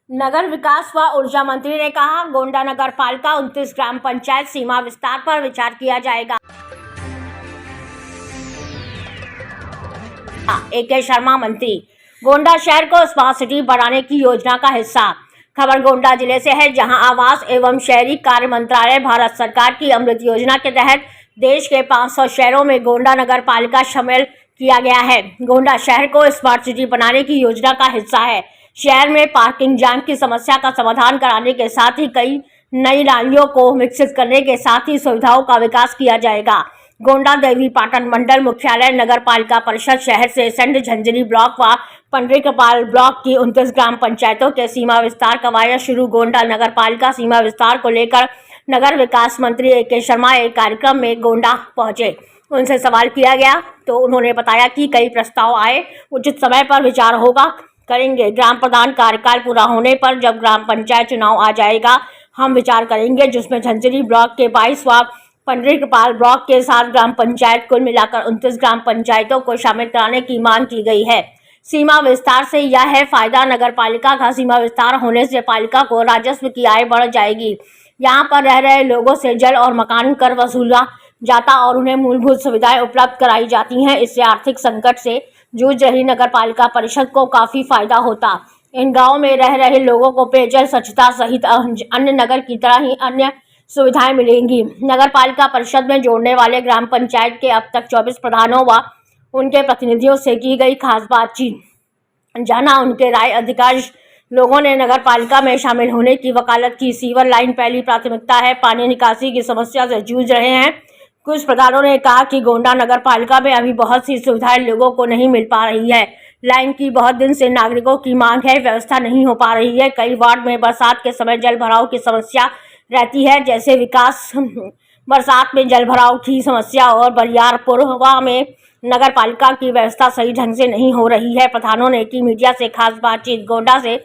नगर विकास व ऊर्जा मंत्री ने कहा, गोंडा नगर पालिका 29 ग्राम पंचायत सीमा विस्तार पर विचार किया जाएगा। AK शर्मा मंत्री, गोंडा शहर को स्मार्ट सिटी बनाने की योजना का हिस्सा। खबर गोंडा जिले से है, जहां आवास एवं शहरी कार्य मंत्रालय भारत सरकार की अमृत योजना के तहत देश के 500 शहरों में गोंडा नगर पालिका शामिल किया गया है। गोंडा शहर को स्मार्ट सिटी बनाने की योजना का हिस्सा है। शहर में पार्किंग जाम की समस्या का समाधान कराने के साथ ही कई नई नालियों को विकसित करने के साथ ही सुविधाओं का विकास किया जाएगा। गोंडा देवी पाटन मंडल मुख्यालय नगर पालिका परिषद शहर से संड झंझरी ब्लॉक व पंडरीकपाल ब्लॉक की 29 ग्राम पंचायतों के सीमा विस्तार करवाया शुरू। गोंडा नगर पालिका सीमा विस्तार को लेकर नगर विकास मंत्री AK शर्मा एक कार्यक्रम में गोंडा पहुंचे। उनसे सवाल किया गया तो उन्होंने बताया कि कई प्रस्ताव आए, उचित समय पर विचार होगा करेंगे। ग्राम प्रधान कार्यकाल पूरा होने पर जब ग्राम पंचायत चुनाव आ जाएगा, हम विचार करेंगे, जिसमें झंझरी ब्लॉक के 22 व पंडरीकपाल ब्लॉक के 7 ग्राम पंचायत कुल मिलाकर 29 ग्राम पंचायतों को शामिल कराने की मांग की गई है। सीमा विस्तार से यह है फायदा, नगर पालिका का सीमा विस्तार होने से पालिका को राजस्व की आय बढ़ जाएगी। यहाँ पर रह रहे लोगों से जल और मकान कर वसूला जाता और उन्हें मूलभूत सुविधाएं उपलब्ध कराई जाती हैं। इससे आर्थिक संकट से जूझ रही नगर पालिका परिषद को काफी फायदा होता। इन गाँव में रह रहे लोगों को पेयजल, स्वच्छता सहित अन्य नगर की तरह ही अन्य सुविधाएं मिलेंगी। नगर पालिका परिषद में जोड़ने वाले ग्राम पंचायत के अब तक 24 प्रधानों व उनके प्रतिनिधियों से की गई खास बातचीत, जाना उनके राय। अधिकांश लोगों ने नगर पालिका में शामिल होने की वकालत की। सीवर लाइन पहली प्राथमिकता है, पानी निकासी की समस्या से जूझ रहे हैं। कुछ प्रधानों ने कहा कि गोंडा नगर पालिका में अभी बहुत सी सुविधाएं लोगों को नहीं मिल पा रही है। लाइन की बहुत दिन से नागरिकों की मांग है, व्यवस्था नहीं हो पा रही है। कई वार्ड में बरसात के समय जल भराव की समस्या रहती है, जैसे विकास बरसात में जल भराव की समस्या और बरियारपुरवा में नगर पालिका की व्यवस्था सही ढंग से नहीं हो रही है। प्रधानों ने की मीडिया से खास बातचीत। गोंडा से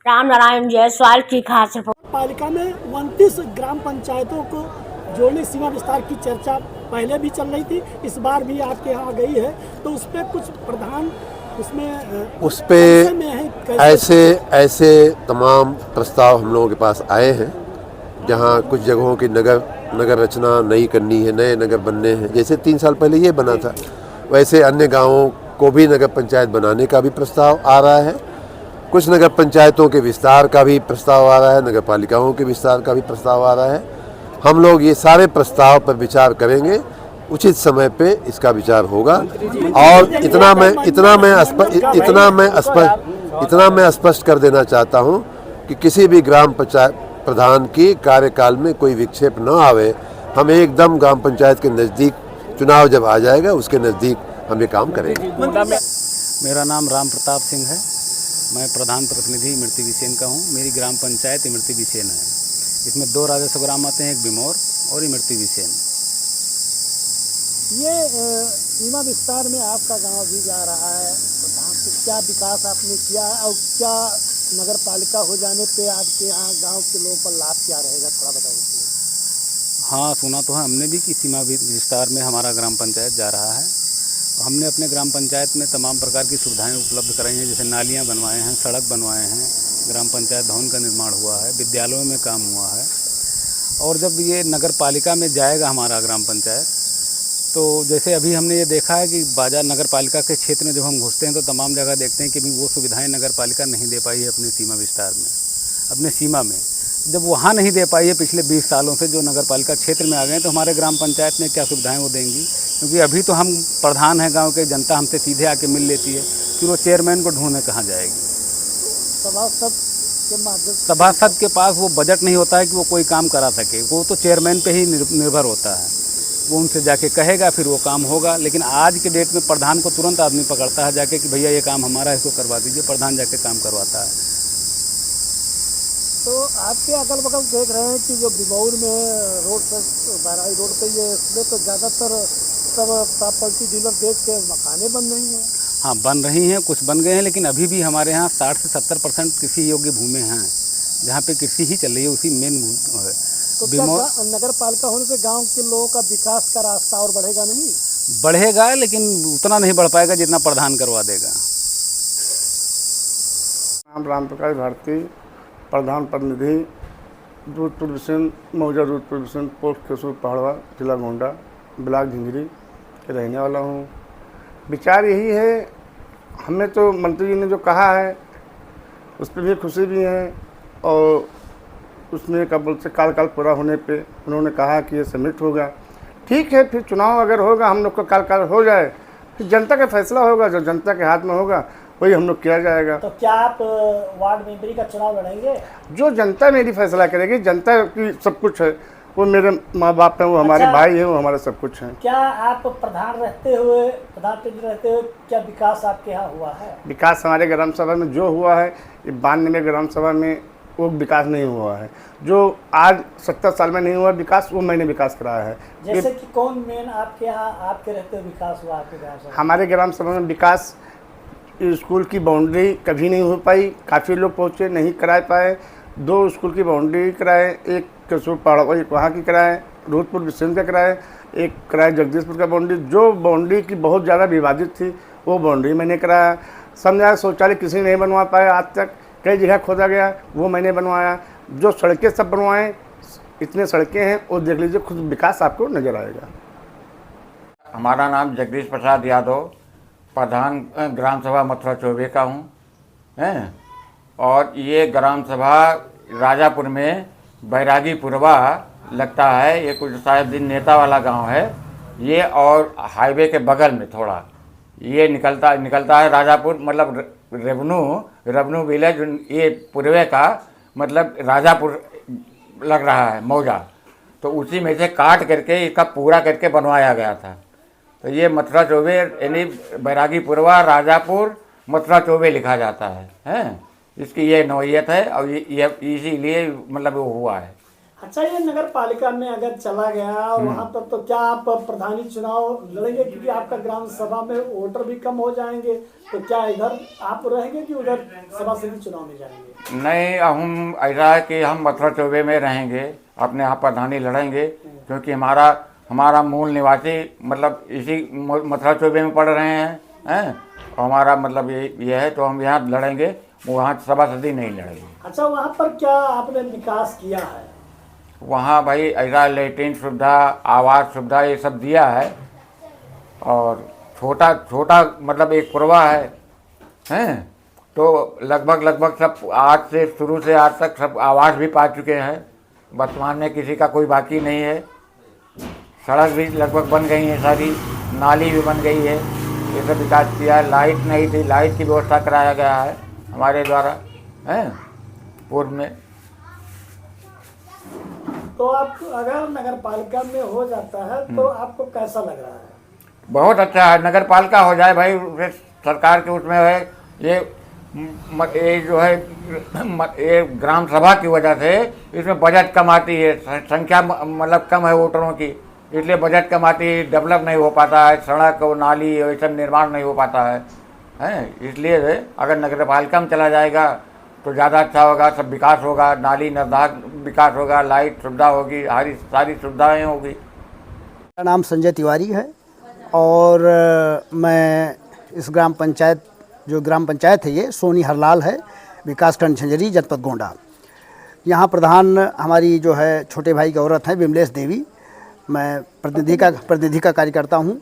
राम नारायण जायसवाल की खास रिपोर्ट। पालिका में 29 ग्राम पंचायतों को जोड़ने सीमा विस्तार की चर्चा पहले भी चल रही थी, इस बार भी आपके यहाँ गई है, तो उस पर कुछ प्रधान उस पे ऐसे तमाम प्रस्ताव हम लोगों के पास आए हैं, जहाँ कुछ जगहों की नगर रचना नई करनी है, नए नगर बनने हैं। जैसे 3 साल पहले ये बना था, वैसे अन्य गांवों को भी नगर पंचायत बनाने का भी प्रस्ताव आ रहा है। कुछ नगर पंचायतों के विस्तार का भी प्रस्ताव आ रहा है, नगर पालिकाओं के विस्तार का भी प्रस्ताव आ रहा है। हम लोग ये सारे प्रस्ताव पर विचार करेंगे, उचित समय पे इसका विचार होगा। और इतना मैं स्पष्ट कर देना चाहता हूँ कि किसी भी ग्राम पंचायत प्रधान की कार्यकाल में कोई विक्षेप न आवे। हम एकदम ग्राम पंचायत के नज़दीक, चुनाव जब आ जाएगा उसके नज़दीक हम ये काम करेंगे। मेरा नाम राम प्रताप सिंह है, मैं प्रधान प्रतिनिधि इमरती बिसेन का हूँ। मेरी ग्राम पंचायत इमरती बिसेन है। इसमें 2 राजस्व ग्राम आते हैं, एक बिमौर और इमरती बिसेन। ये सीमा विस्तार में आपका गांव भी जा रहा है, प्रधान से क्या विकास आपने किया है और क्या नगर पालिका हो जाने पे आपके यहाँ गांव के लोगों पर लाभ क्या रहेगा, थोड़ा बताइए। हाँ, सुना तो है हमने भी कि सीमा विस्तार में हमारा ग्राम पंचायत जा रहा है। हमने अपने ग्राम पंचायत में तमाम प्रकार की सुविधाएं उपलब्ध कराई हैं, जैसे नालियां बनवाए हैं, सड़क बनवाए हैं, ग्राम पंचायत भवन का निर्माण हुआ है, विद्यालयों में काम हुआ है। और जब ये नगर पालिका में जाएगा हमारा ग्राम पंचायत, तो जैसे अभी हमने ये देखा है कि बाजार नगर पालिका के क्षेत्र में जब हम घुसते हैं तो तमाम जगह देखते हैं कि भी वो सुविधाएं नगर पालिका नहीं दे पाई है अपने सीमा विस्तार में, अपने सीमा में। जब वहाँ नहीं दे पाई है पिछले 20 सालों से, जो नगर पालिका क्षेत्र में आ गए, तो हमारे ग्राम पंचायत में क्या सुविधाएं वो देंगी? क्योंकि अभी तो हम प्रधान हैं गाँव के, जनता हमसे सीधे आके मिल लेती है, फिर वो चेयरमैन को ढूंढने कहाँ जाएगी? सभासद के पास वो बजट नहीं होता है कि वो कोई काम करा सके, वो तो चेयरमैन पे ही निर्भर होता है। वो उनसे जाके कहेगा, फिर वो काम होगा। लेकिन आज के डेट में प्रधान को तुरंत आदमी पकड़ता है जाके कि भैया ये काम हमारा है, इसको करवा दीजिए। प्रधान जाके काम करवाता है। तो आपके अगल बगल देख रहे हैं कि जो बिमौर में रोड से बहराई रोड पे ये इसमें तो ज़्यादातर सब प्रॉपर्टी डीलर देख के मकानें बन रही हैं। हाँ, बन रही हैं, कुछ बन गए हैं, लेकिन अभी भी हमारे यहाँ 60 से 70% कृषि योग्य भूमि हैं, जहाँ पे कृषि ही चल रही है, उसी मेन है। तो नगर पालिका होने से गांव के लोगों का विकास का रास्ता और बढ़ेगा नहीं? बढ़ेगा, लेकिन उतना नहीं बढ़ पाएगा जितना प्रधान करवा देगा। नाम राम प्रकाश भारती, प्रधान प्रतिनिधि दूधपुर विशन मौजा दूधपुर विशन पोस्ट केसुर पहाड़वा जिला गोंडा ब्लॉक झिंझरी के रहने वाला हूँ। विचार यही है, हमें तो मंत्री जी ने जो कहा है उस पर भी खुशी भी है और उसमें क्या बोलते काल पूरा होने पे उन्होंने कहा कि ये सबमिट होगा। ठीक है, फिर चुनाव अगर होगा हम लोग का काल हो जाए फिर जनता का फैसला होगा, जो जनता के हाथ में होगा वही हम लोग किया जाएगा। तो क्या आप वार्ड मेंबरी का चुनाव लड़ेंगे? जो जनता मेरी फैसला करेगी, जनता की सब कुछ है, वो मेरे माँ बाप हैं, वो हमारे भाई हैं, वो हमारा सब कुछ है। क्या आप प्रधान रहते हुए क्या विकास आपके यहाँ हुआ है? विकास हमारे ग्राम सभा में जो हुआ है, 92 ग्राम सभा में वो विकास नहीं हुआ है। जो आज 70 साल में नहीं हुआ विकास, वो मैंने विकास कराया है। जैसे कि कौन मेन आपके यहाँ आपके रहते हुए विकास हुआ आपके ग्राम सभा? हमारे ग्राम सभा में विकास, स्कूल की बाउंड्री कभी नहीं हो पाई, काफ़ी लोग पहुँचे नहीं करा पाए। 2 स्कूल की बाउंड्री कराए, एक केसुर पहाड़वा वहाँ की कराए, दूधपुर विशन का कराए, एक कराए जगदीशपुर का बाउंड्री। जो बाउंड्री की बहुत ज़्यादा विवादित थी वो बाउंड्री मैंने कराया। समझा शौचालय किसी नहीं बनवा पाया, आज तक कई जगह खोदा गया, वो मैंने बनवाया। जो सड़कें सब बनवाएं, इतने सड़कें हैं, वो देख लीजिए, खुद विकास आपको नज़र आएगा। हमारा नाम जगदीश प्रसाद यादव, प्रधान ग्राम सभा मथुरा चौबे का हूँ हैं। और ये ग्राम सभा राजापुर में बैरागीपुरवा लगता है, ये कुछ शायद दिन नेता वाला गांव है ये, और हाईवे के बगल में थोड़ा ये निकलता है राजापुर, मतलब रेवन्यू विलेज, ये पूर्वे का मतलब राजापुर लग रहा है मौजा, तो उसी में से काट करके इसका पूरा करके बनवाया गया था। तो ये मथुरा चौबे यानी बैरागीपुरवा राजापुर मथुरा चौबे लिखा जाता है हैं। इसकी ये नौयत है और ये इसीलिए मतलब वो हुआ है। अच्छा, ये नगर पालिका में अगर चला गया और वहाँ पर तो क्या आप प्रधानी चुनाव लड़ेंगे? क्योंकि आपका ग्राम सभा में वोटर भी कम हो जाएंगे, तो क्या इधर आप रहेंगे कि उधर सभा समिति चुनाव में जाएंगे? नहीं, हम ऐसा है कि हम मथुरा चौबे में रहेंगे, अपने यहाँ प्रधानी लड़ेंगे, क्योंकि हमारा मूल निवासी मतलब इसी मथुरा चौबे में पढ़ रहे हैं और हमारा मतलब ये है, तो हम यहाँ लड़ेंगे, वहाँ सभासदी नहीं लड़ेंगे। अच्छा, वहाँ पर क्या आपने विकास किया है? वहाँ भाई ऐसा लेट्रिन सुविधा, आवास सुविधा ये सब दिया है, और छोटा मतलब एक पुरवा है तो लगभग सब आज से शुरू से आज तक सब आवास भी पा चुके हैं। वर्तमान में किसी का कोई बाकी नहीं है। सड़क भी लगभग बन गई है सारी, नाली भी बन गई है, ये सब विकास किया है। लाइट नहीं थी, लाइट की व्यवस्था कराया गया है हमारे द्वारा पूर्व में। तो आप अगर नगर पालिका में हो जाता है तो आपको कैसा लग रहा है? बहुत अच्छा है, नगर पालिका हो जाए भाई, सरकार के उसमें है ये जो है ये ग्राम सभा की वजह से इसमें बजट कम आती है, संख्या मतलब कम है वोटरों की, इसलिए बजट कम आती है, डेवलप नहीं हो पाता है, सड़क और नाली ये सब निर्माण नहीं हो पाता है इसलिए अगर नगर पालिका में चला जाएगा तो ज़्यादा अच्छा होगा, सब विकास होगा, नाली नर्दा विकास होगा, लाइट सुविधा होगी, सारी सुविधाएँ होगी। मेरा नाम संजय तिवारी है और मैं इस ग्राम पंचायत है ये सोनी हरलाल है, विकासखंड झंझरी, जनपद गोंडा। यहाँ प्रधान हमारी जो है छोटे भाई की औरत है विमलेश देवी, मैं प्रतिनिधि का कार्य करता हूँ।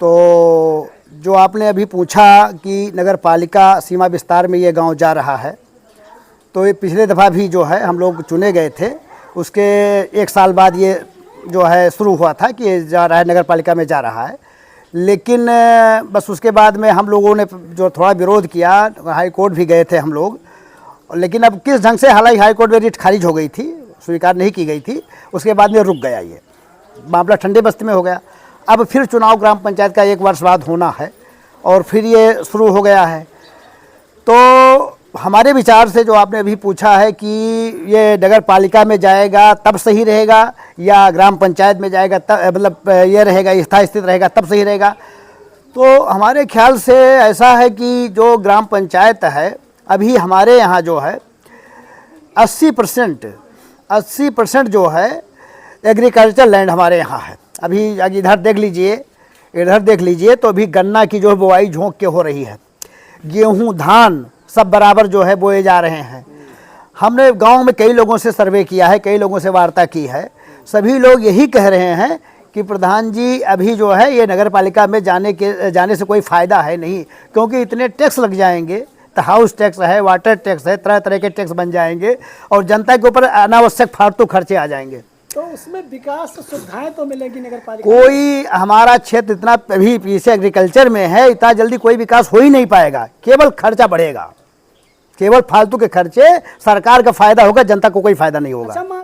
तो जो आपने अभी पूछा कि नगर पालिका सीमा विस्तार में ये गांव जा रहा है, तो ये पिछले दफ़ा भी जो है हम लोग चुने गए थे, उसके 1 साल बाद ये जो है शुरू हुआ था कि ये जा रहा है, नगर पालिका में जा रहा है। लेकिन बस उसके बाद में हम लोगों ने जो थोड़ा विरोध किया, हाई कोर्ट भी गए थे हम लोग, लेकिन अब किस ढंग से, हालांकि हाई कोर्ट में रिट खारिज हो गई थी, स्वीकार नहीं की गई थी, उसके बाद में रुक गया, ये मामला ठंडे बस्ती में हो गया। अब फिर चुनाव ग्राम पंचायत का 1 वर्ष बाद होना है और फिर ये शुरू हो गया है। तो हमारे विचार से जो आपने अभी पूछा है कि ये नगर पालिका में जाएगा तब सही रहेगा या ग्राम पंचायत में जाएगा तब, मतलब ये रहेगा स्थायी स्थित रहेगा तब सही रहेगा, तो हमारे ख्याल से ऐसा है कि जो ग्राम पंचायत है अभी हमारे यहाँ जो है 80% जो है एग्रीकल्चर लैंड हमारे यहाँ है। अभी इधर देख लीजिए तो अभी गन्ना की जो बुआई झोंक के हो रही है, गेहूँ धान सब बराबर जो है बोए जा रहे हैं। हमने गांव में कई लोगों से सर्वे किया है, कई लोगों से वार्ता की है, सभी लोग यही कह रहे हैं कि प्रधान जी अभी जो है ये नगर पालिका में जाने से कोई फ़ायदा है नहीं, क्योंकि इतने टैक्स लग जाएंगे, तो हाउस टैक्स है, वाटर टैक्स है, तरह तरह के टैक्स बन जाएंगे और जनता के ऊपर अनावश्यक फालतू खर्चे आ जाएंगे। तो उसमें विकास सुविधाएं तो मिलेगी नगर पालिका में? कोई हमारा क्षेत्र इतना अभी पीछे एग्रीकल्चर में है, इतना जल्दी कोई विकास हो ही नहीं पाएगा, केवल खर्चा बढ़ेगा, केवल फालतू के खर्चे, सरकार का फायदा होगा, जनता को कोई फायदा नहीं होगा। अच्छा,